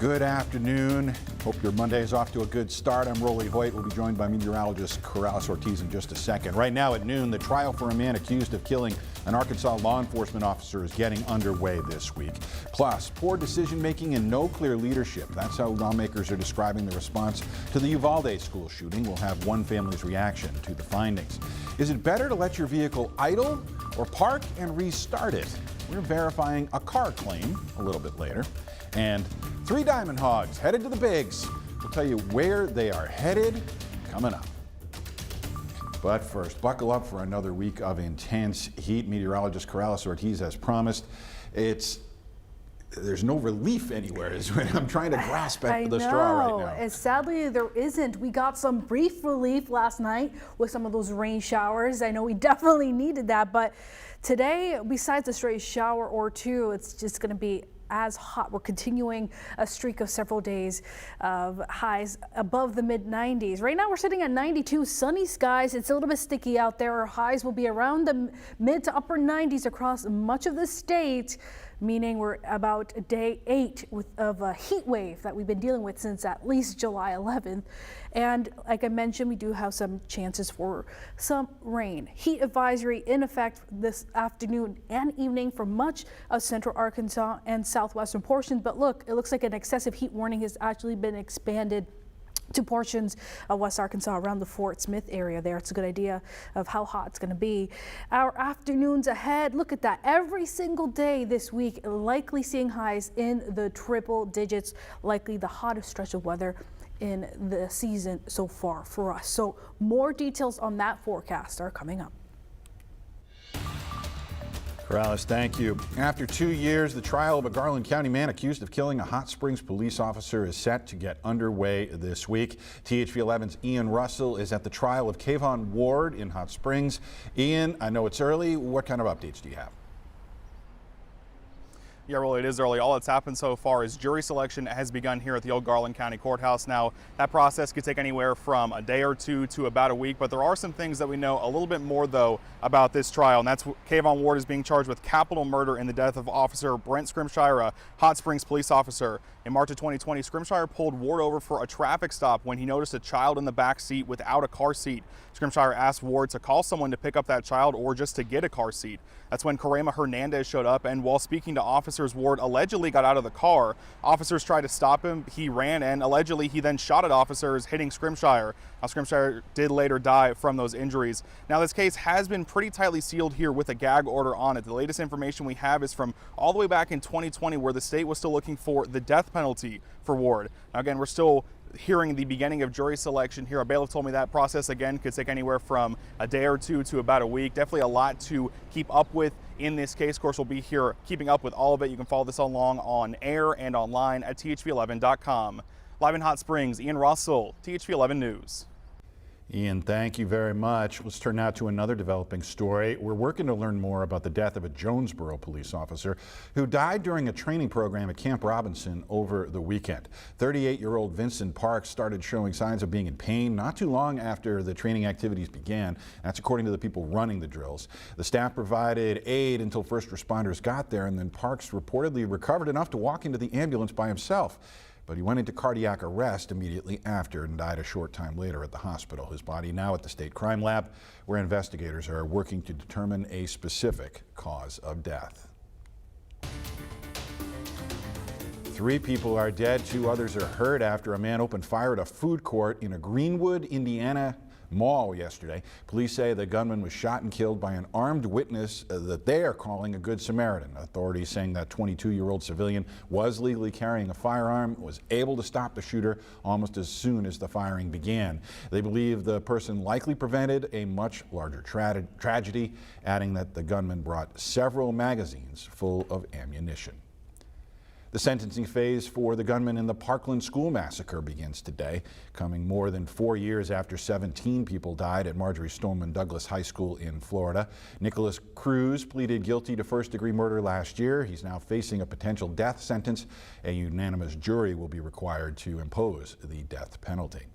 Good afternoon. Hope your Monday is off to a good start. I'm Hoyt. We'll be joined by meteorologist Corrales-Ortiz in just a second. Right now at noon, the trial for a man accused of killing an Arkansas law enforcement officer is getting underway this week. Plus, poor decision-making and no clear leadership. That's how lawmakers are describing the response to the Uvalde school shooting. We'll have one family's reaction to the findings. Is it better to let your vehicle idle or park and restart it? We're verifying a car claim a little bit later. And 3 diamond hogs headed to the bigs. We'll tell you where they are headed coming up. But first, buckle up for another week of intense heat. Meteorologist Corrales-Ortiz has promised. There's no relief anywhere is what I'm trying to grasp at the straw right now. And sadly, there isn't. We got some brief relief last night with some of those rain showers. I know we definitely needed that, but today, besides a stray shower or two, it's just going to be as hot. We're continuing a streak of several days of highs above the mid-90s. Right now we're sitting at 92, sunny skies. It's a little bit sticky out there. Our highs will be around the mid to upper 90s across much of the state, meaning we're about day 8 of a heat wave that we've been dealing with since at least July 11th. And like I mentioned, we do have some chances for some rain. Heat advisory in effect this afternoon and evening for much of central Arkansas and southwestern portions. But look, it looks like an excessive heat warning has actually been expanded to portions of West Arkansas around the Fort Smith area there. It's a good idea of how hot it's going to be. Our afternoons ahead, look at that. Every single day this week, likely seeing highs in the triple digits, likely the hottest stretch of weather in the season so far for us. So more details on that forecast are coming up. Corrales, thank you. After 2 years, the trial of a Garland County man accused of killing a Hot Springs police officer is set to get underway this week. THV 11's Ian Russell is at the trial of Kayvon Ward in Hot Springs. Ian, I know it's early. What kind of updates do you have? Yeah, really, it is early. All that's happened so far is jury selection has begun here at the old Garland County Courthouse. Now, that process could take anywhere from a day or two to about a week, but there are some things that we know a little bit more, though, about this trial, and that's Kayvon Ward is being charged with capital murder in the death of Officer Brent Scrimshire, a Hot Springs police officer. In March of 2020, Scrimshire pulled Ward over for a traffic stop when he noticed a child in the back seat without a car seat. Scrimshire asked Ward to call someone to pick up that child or just to get a car seat. That's when Karema Hernandez showed up, and while speaking to officers, Ward allegedly got out of the car. Officers tried to stop him. He ran, and allegedly he then shot at officers, hitting Scrimshire. Now, Scrimshire did later die from those injuries. Now, this case has been pretty tightly sealed here with a gag order on it. The latest information we have is from all the way back in 2020, where the state was still looking for the death penalty for Ward. Now, again, we're still hearing the beginning of jury selection here. A bailiff told me that process, again, could take anywhere from a day or two to about a week. Definitely a lot to keep up with in this case. Of course, we'll be here keeping up with all of it. You can follow this along on air and online at thv11.com. Live in Hot Springs, Ian Russell, THV 11 News. Ian, thank you very much. Let's turn now to another developing story. We're working to learn more about the death of a Jonesboro police officer who died during a training program at Camp Robinson over the weekend. 38-year-old Vincent Parks started showing signs of being in pain not too long after the training activities began. That's according to the people running the drills. The staff provided aid until first responders got there, and then Parks reportedly recovered enough to walk into the ambulance by himself. But he went into cardiac arrest immediately after and died a short time later at the hospital. His body now at the state crime lab, where investigators are working to determine a specific cause of death. 3 people are dead, 2 others are hurt after a man opened fire at a food court in a Greenwood, Indiana mall yesterday. Police say the gunman was shot and killed by an armed witness that they are calling a Good Samaritan. Authorities saying that 22-year-old civilian was legally carrying a firearm, was able to stop the shooter almost as soon as the firing began. They believe the person likely prevented a much larger tragedy, adding that the gunman brought several magazines full of ammunition. The sentencing phase for the gunman in the Parkland school massacre begins today, coming more than 4 years after 17 people died at Marjorie Stoneman Douglas High School in Florida. Nicholas Cruz pleaded guilty to first-degree murder last year. He's now facing a potential death sentence. A unanimous jury will be required to impose the death penalty.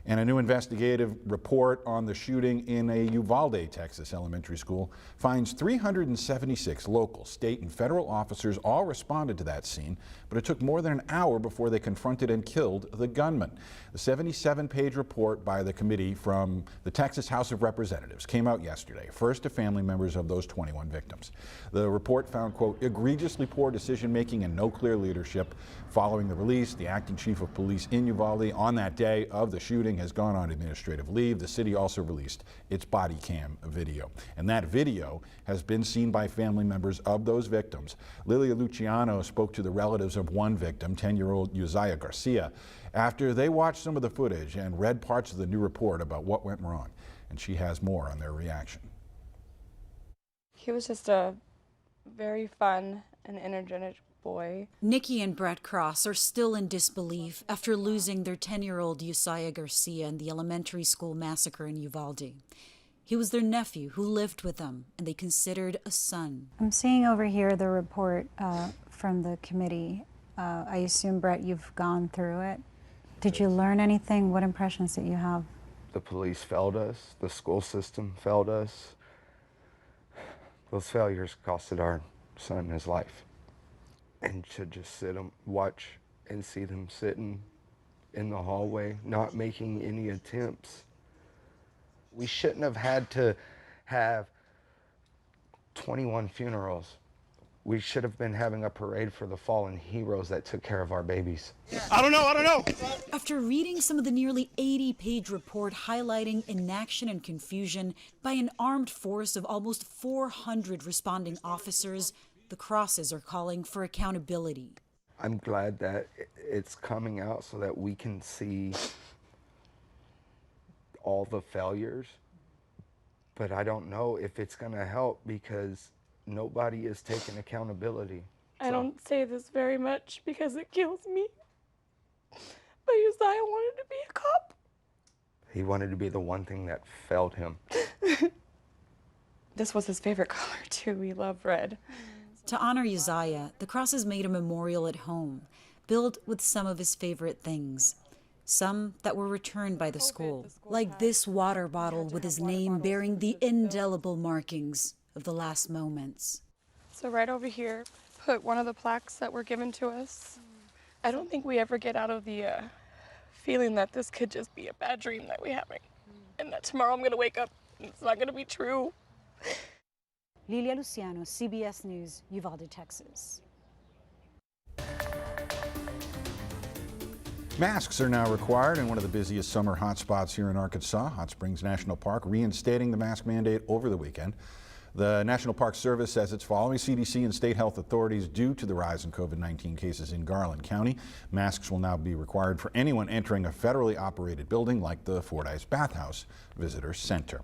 And a new investigative report on the shooting in a Uvalde, Texas elementary school finds 376 local, state, and federal officers all responded to that scene, but it took more than an hour before they confronted and killed the gunman. The 77-page report by the committee from the Texas House of Representatives came out yesterday, first to family members of those 21 victims. The report found, quote, egregiously poor decision-making and no clear leadership. Following the release, the acting chief of police in Uvalde on that day of the shooting has gone on administrative leave. The city also released its body cam video. And that video has been seen by family members of those victims. Lilia Luciano spoke to the relatives of one victim, 10-year-old Uzziah Garcia, after they watched some of the footage and read parts of the new report about what went wrong. And she has more on their reaction. He was just a very fun and energetic boy. Nikki and Brett Cross are still in disbelief after losing their 10-year-old Uzziah Garcia in the elementary school massacre in Uvalde. He was their nephew who lived with them, and they considered a son. I'm seeing over here the report from the committee. I assume, Brett, you've gone through it. Did you learn anything? What impressions did you have? The police failed us. The school system failed us. Those failures costed our son his life. And to just sit and watch and see them sitting in the hallway, not making any attempts. We shouldn't have had to have 21 funerals. We should have been having a parade for the fallen heroes that took care of our babies. I don't know. After reading some of the nearly 80-page report highlighting inaction and confusion by an armed force of almost 400 responding officers, the Crosses are calling for accountability. I'm glad that it's coming out so that we can see all the failures, but I don't know if it's going to help because nobody is taking accountability. I don't say this very much because it kills me, but Uzziah wanted to be a cop. He wanted to be the one thing that failed him. This was his favorite color too. He loved red. To honor Uzziah, the Crosses made a memorial at home, built with some of his favorite things. Some that were returned by the school, like this water bottle with his name bearing the indelible markings of the last moments. So right over here, put one of the plaques that were given to us. I don't think we ever get out of the feeling that this could just be a bad dream that we're having, and that tomorrow I'm gonna wake up and it's not gonna be true. Lilia Luciano, CBS News, Uvalde, Texas. Masks are now required in one of the busiest summer hotspots here in Arkansas, Hot Springs National Park, reinstating the mask mandate over the weekend. The National Park Service says it's following CDC and state health authorities due to the rise in COVID-19 cases in Garland County. Masks will now be required for anyone entering a federally operated building like the Fordyce Bathhouse Visitor Center.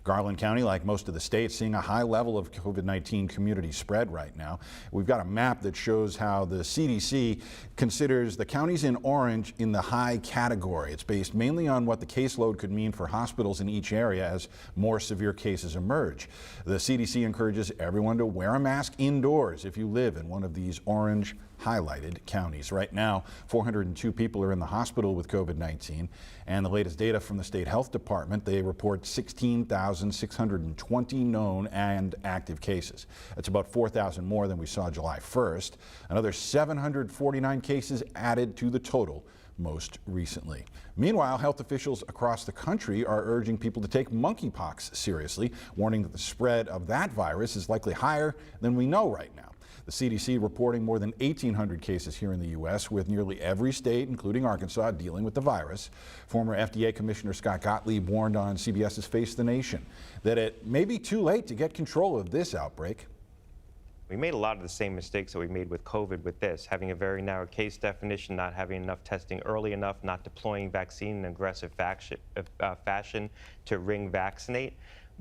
Garland County, like most of the state, seeing a high level of COVID-19 community spread right now. We've got a map that shows how the CDC considers the counties in orange in the high category. It's based mainly on what the caseload could mean for hospitals in each area as more severe cases emerge. The CDC encourages everyone to wear a mask indoors if you live in one of these orange highlighted counties. Right now, 402 people are in the hospital with COVID-19, and the latest data from the state health department, they report 16,620 known and active cases. That's about 4,000 more than we saw July 1st. Another 749 cases added to the total most recently. Meanwhile, health officials across the country are urging people to take monkeypox seriously, warning that the spread of that virus is likely higher than we know right now. The CDC reporting more than 1,800 cases here in the U.S., with nearly every state, including Arkansas, dealing with the virus. Former FDA Commissioner Scott Gottlieb warned on CBS's Face the Nation that it may be too late to get control of this outbreak. We made a lot of the same mistakes that we made with COVID with this, having a very narrow case definition, not having enough testing early enough, not deploying vaccine in an aggressive fashion to ring vaccinate.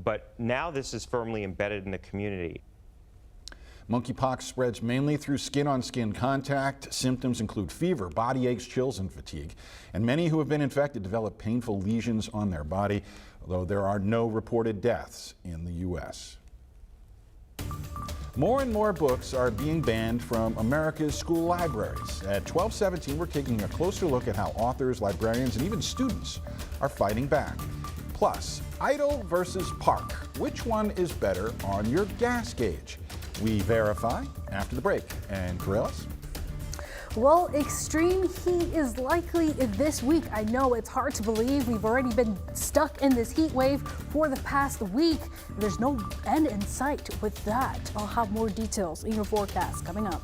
But now this is firmly embedded in the community. Monkeypox spreads mainly through skin-on-skin contact. Symptoms include fever, body aches, chills, and fatigue. And many who have been infected develop painful lesions on their body, although there are no reported deaths in the U.S. More and more books are being banned from America's school libraries. At 12:17, we're taking a closer look at how authors, librarians, and even students are fighting back. Plus, idle versus park. Which one is better on your gas gauge? We verify after the break. And Corrales? Well, extreme heat is likely this week. I know it's hard to believe. We've already been stuck in this heat wave for the past week. There's no end in sight with that. I'll have more details in your forecast coming up.